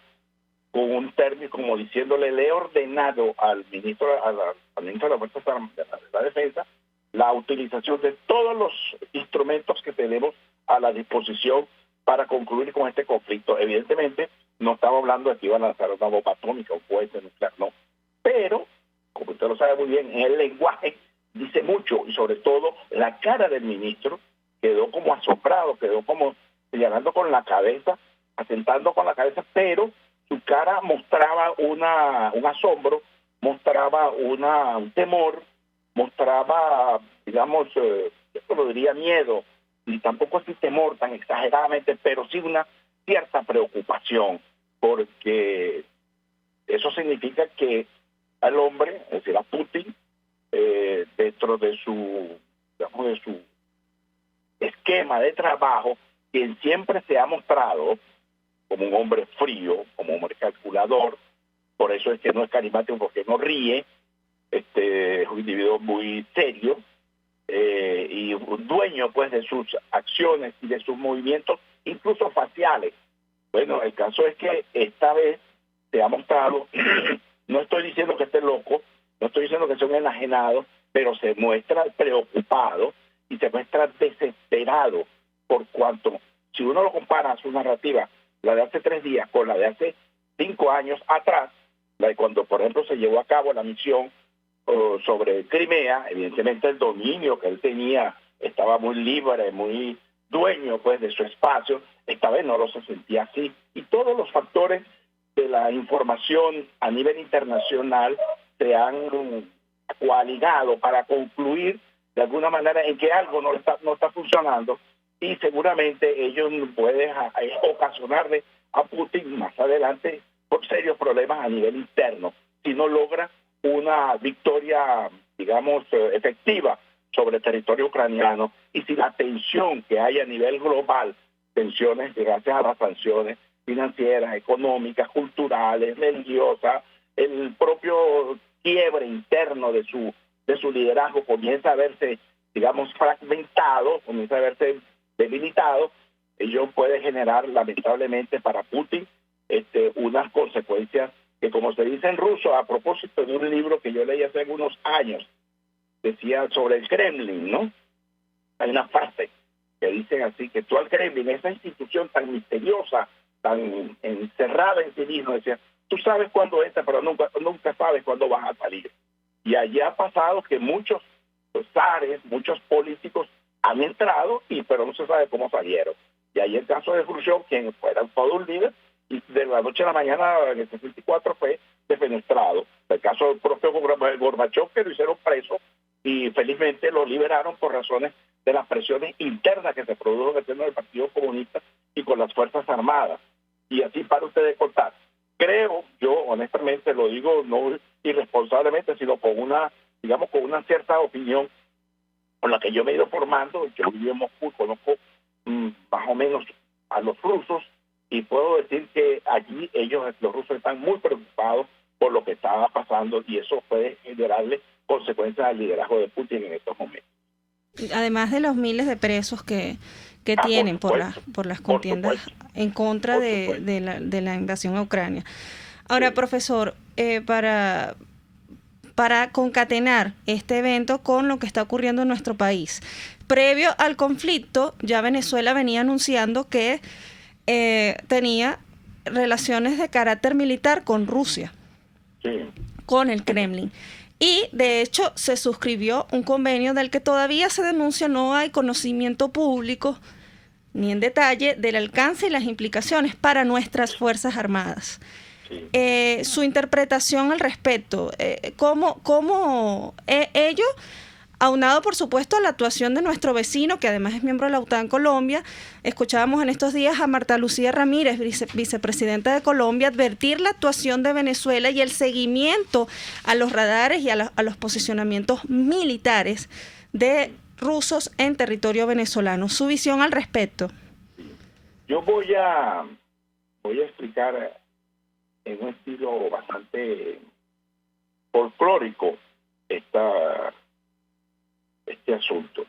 con un término como diciéndole, le he ordenado al ministro de la Fuerza de la Defensa la utilización de todos los instrumentos que tenemos a la disposición para concluir con este conflicto. Evidentemente, no estamos hablando de que iba a lanzar una bomba atómica o cohete nuclear, no. Pero, como usted lo sabe muy bien, en el lenguaje dice mucho, y sobre todo la cara del ministro quedó como asombrado, quedó como señalando con la cabeza, asentando con la cabeza, pero su cara mostraba un asombro, mostraba un temor, mostraba, digamos, yo lo diría miedo, y tampoco así temor tan exageradamente, pero sí una cierta preocupación, porque eso significa que al hombre, es decir, a Putin, dentro de su esquema de trabajo, quien siempre se ha mostrado como un hombre frío, como un hombre calculador, por eso es que no es carismático, porque no ríe, es un individuo muy serio, y un dueño, pues, de sus acciones y de sus movimientos, incluso faciales. Bueno, el caso es que esta vez se ha mostrado, no estoy diciendo que esté loco, no estoy diciendo que sea un enajenado, pero se muestra preocupado y se muestra desesperado, por cuanto, si uno lo compara a su narrativa, la de hace 3 días con la de hace 5 años atrás, la de cuando, por ejemplo, se llevó a cabo la misión sobre Crimea, evidentemente el dominio que él tenía estaba muy libre, muy dueño, pues, de su espacio. Esta vez no lo se sentía así, y todos los factores de la información a nivel internacional se han coaligado para concluir de alguna manera en que algo no está funcionando, y seguramente ellos pueden ocasionarle a Putin más adelante por serios problemas a nivel interno si no logra una victoria, digamos, efectiva sobre el territorio ucraniano, y si la tensión que hay a nivel global, tensiones gracias a las sanciones financieras, económicas, culturales, religiosas, el propio quiebre interno de su liderazgo comienza a verse, digamos, fragmentado, comienza a verse debilitado, ello puede generar lamentablemente para Putin unas consecuencias que, como se dice en ruso, a propósito de un libro que yo leí hace algunos años, decía sobre el Kremlin, ¿no? Hay una frase que dicen así, que tú al Kremlin, esa institución tan misteriosa, tan encerrada en sí mismo, decía, tú sabes cuándo entra, pero nunca sabes cuándo vas a salir. Y allí ha pasado que muchos zares, muchos políticos han entrado, pero no se sabe cómo salieron. Y ahí el caso de Khrushchev, quien fuera todo un líder, y de la noche a la mañana en el 64 fue defenestrado. El caso del propio Gorbachov, que lo hicieron preso y felizmente lo liberaron por razones de las presiones internas que se produjo dentro del Partido Comunista y con las Fuerzas Armadas. Y así para ustedes contar. Creo, yo honestamente lo digo no irresponsablemente, sino con una, digamos, con una cierta opinión con la que yo me he ido formando. Yo viví en Moscú, conozco más o menos a los rusos y puedo decir que allí los rusos están muy preocupados por lo que estaba pasando y eso puede generarle consecuencias al liderazgo de Putin en estos momentos. Además de los miles de presos que tienen por las contiendas en contra de la invasión a Ucrania. Ahora, profesor, para concatenar este evento con lo que está ocurriendo en nuestro país, previo al conflicto, ya Venezuela venía anunciando que tenía relaciones de carácter militar con Rusia, con el Kremlin. Y, de hecho, se suscribió un convenio del que todavía se denuncia no hay conocimiento público ni en detalle del alcance y las implicaciones para nuestras Fuerzas Armadas. Su interpretación al respecto, ¿cómo ello, aunado por supuesto a la actuación de nuestro vecino, que además es miembro de la OTAN Colombia? Escuchábamos en estos días a Marta Lucía Ramírez, vicepresidenta de Colombia, advertir la actuación de Venezuela y el seguimiento a los radares y a los posicionamientos militares de rusos en territorio venezolano. ¿Su visión al respecto? Yo voy a explicar en un estilo bastante folclórico este asunto.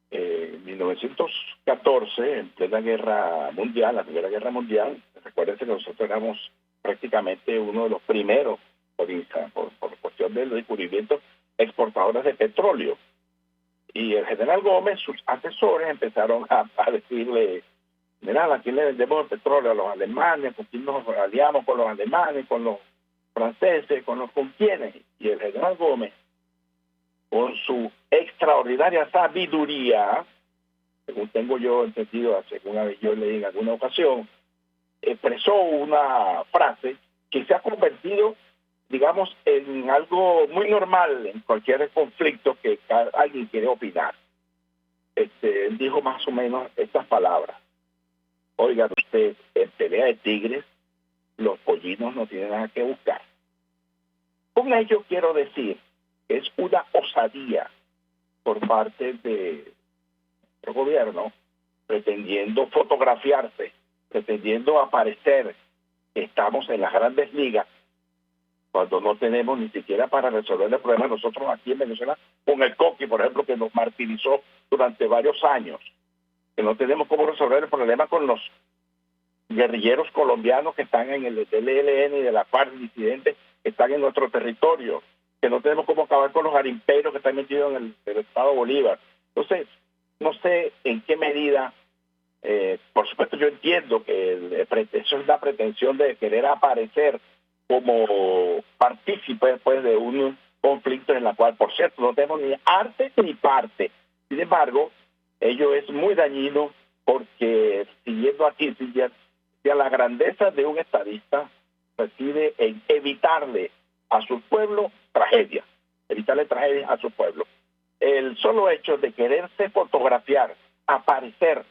En 1914, en plena guerra mundial, la Primera Guerra Mundial, recuerden que nosotros éramos prácticamente uno de los primeros, por cuestión del descubrimiento, exportadores de petróleo. Y el general Gómez, sus asesores, empezaron a decirle: mirá, aquí le vendemos el petróleo a los alemanes, aquí nos aliamos con los alemanes, con los franceses, con quiénes. Y el general Gómez, con su extraordinaria sabiduría, según tengo yo entendido, según yo leí en alguna ocasión, expresó una frase que se ha convertido, digamos, en algo muy normal en cualquier conflicto que alguien quiere opinar. Dijo más o menos estas palabras: oigan usted, en pelea de tigres, los pollinos no tienen nada que buscar. Con ello quiero decir que es una osadía por parte de nuestro gobierno, pretendiendo fotografiarse, pretendiendo aparecer que estamos en las grandes ligas, cuando no tenemos ni siquiera para resolver el problema nosotros aquí en Venezuela, con el Coqui, por ejemplo, que nos martirizó durante varios años, que no tenemos cómo resolver el problema con los guerrilleros colombianos que están en el ELN y de la FARC, disidentes que están en nuestro territorio, que no tenemos cómo acabar con los garimperos que están metidos en el Estado Bolívar. Entonces, no sé en qué medida, por supuesto yo entiendo que eso es la pretensión de querer aparecer como partícipe pues, de un conflicto en la cual, por cierto, no tenemos ni arte ni parte. Sin embargo, ello es muy dañino porque, siguiendo aquí, la grandeza de un estadista reside en evitarle a su pueblo tragedia, evitarle tragedia a su pueblo. El solo hecho de quererse fotografiar, aparecer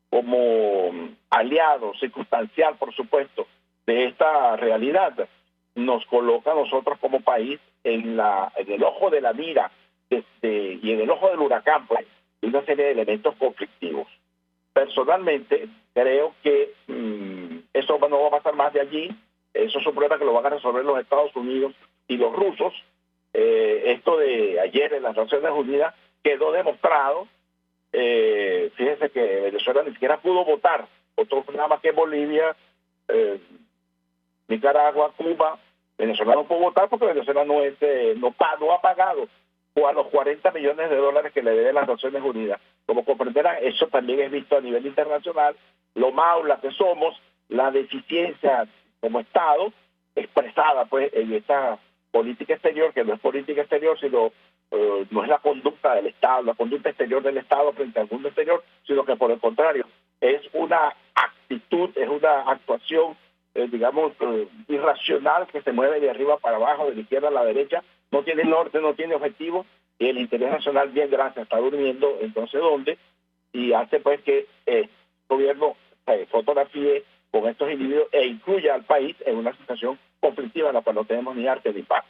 como aliado circunstancial, por supuesto, de esta realidad, nos coloca a nosotros como país en el ojo de la mira y en el ojo del huracán, pues, de una serie de elementos conflictivos. Personalmente, creo que eso no va a pasar más de allí. Eso es un problema que lo van a resolver los Estados Unidos y los rusos. Esto de ayer en las Naciones Unidas quedó demostrado. Fíjense que Venezuela ni siquiera pudo votar. Votó nada más que Bolivia, Nicaragua, Cuba. Venezuela no pudo votar porque Venezuela no ha pagado a los 40 millones de dólares que le deben las Naciones Unidas. Como comprenderán, eso también es visto a nivel internacional, lo maula que somos, la deficiencia como Estado expresada pues en esta política exterior, que no es política exterior, sino no es la conducta del Estado, la conducta exterior del Estado frente al mundo exterior, sino que por el contrario, es una actitud, es una actuación irracional que se mueve de arriba para abajo, de la izquierda a la derecha, no tiene norte, no tiene objetivo, y el interés nacional bien grande se está durmiendo, entonces ¿dónde? Y hace pues que el gobierno fotografíe con estos individuos e incluya al país en una situación conflictiva en la cual no tenemos ni arte ni parte.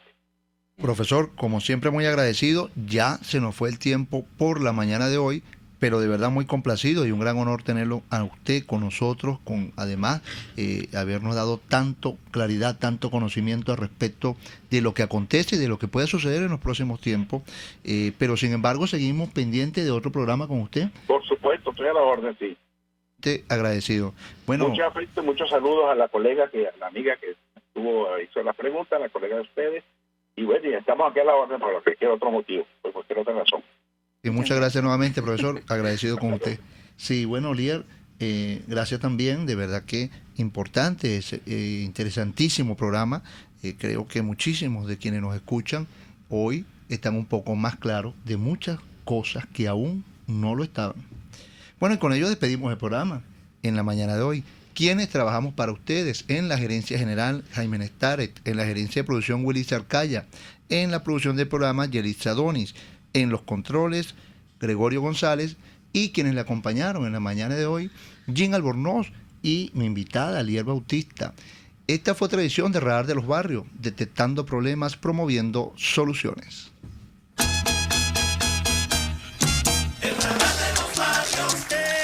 Profesor, como siempre muy agradecido, ya se nos fue el tiempo por la mañana de hoy, pero de verdad muy complacido y un gran honor tenerlo a usted con nosotros, con además habernos dado tanto claridad, tanto conocimiento al respecto de lo que acontece y de lo que puede suceder en los próximos tiempos, pero sin embargo seguimos pendientes de otro programa con usted. Por supuesto, estoy a la orden, sí. Agradecido. Bueno, muchos saludos a la colega, a la amiga que hizo la pregunta, a la colega de ustedes, y bueno, y estamos aquí a la orden por cualquier otro motivo, por cualquier otra razón. Y muchas gracias nuevamente, profesor, agradecido con usted. Sí, bueno, Lier, gracias también, de verdad que importante, interesantísimo programa. Creo que muchísimos de quienes nos escuchan hoy están un poco más claros de muchas cosas que aún no lo estaban. Bueno, y con ello despedimos el programa en la mañana de hoy. Quienes trabajamos para ustedes en la gerencia general, Jaime Nestaret, en la gerencia de producción, Willy Zarcaya, en la producción del programa, Yelitza Donis, en los controles, Gregorio González, y quienes le acompañaron en la mañana de hoy, Jean Albornoz y mi invitada, Lier Bautista. Esta fue otra edición de Radar de los Barrios, detectando problemas, promoviendo soluciones.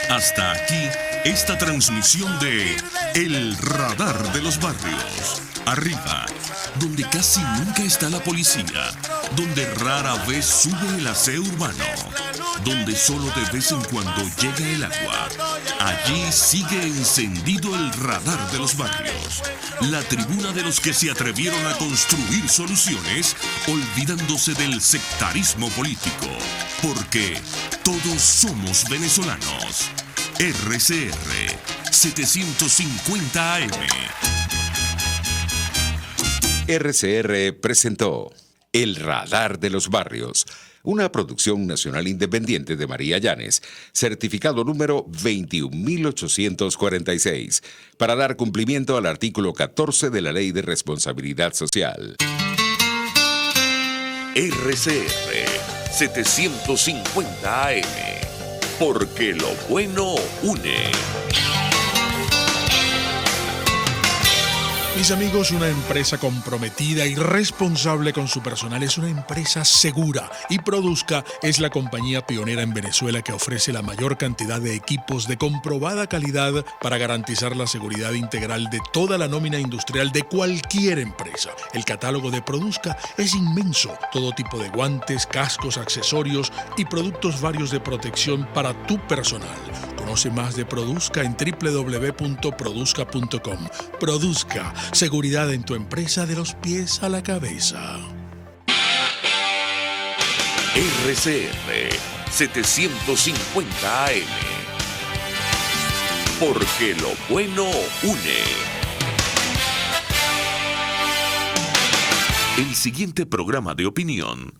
Hasta aquí esta transmisión de El Radar de los Barrios. Arriba, donde casi nunca está la policía, donde rara vez sube el aseo urbano, donde solo de vez en cuando llega el agua. Allí sigue encendido el Radar de los Barrios, la tribuna de los que se atrevieron a construir soluciones, olvidándose del sectarismo político, porque todos somos venezolanos. RCR 750 AM. RCR presentó El Radar de los Barrios, una producción nacional independiente de María Llanes, certificado número 21846, para dar cumplimiento al artículo 14 de la Ley de Responsabilidad Social. RCR 750 AM, porque lo bueno une. Mis amigos, una empresa comprometida y responsable con su personal es una empresa segura, y Produzca es la compañía pionera en Venezuela que ofrece la mayor cantidad de equipos de comprobada calidad para garantizar la seguridad integral de toda la nómina industrial de cualquier empresa. El catálogo de Produzca es inmenso, todo tipo de guantes, cascos, accesorios y productos varios de protección para tu personal. Conoce más de Produzca en www.produzca.com. Produzca, seguridad en tu empresa de los pies a la cabeza. RCR 750 AM, porque lo bueno une. El siguiente programa de opinión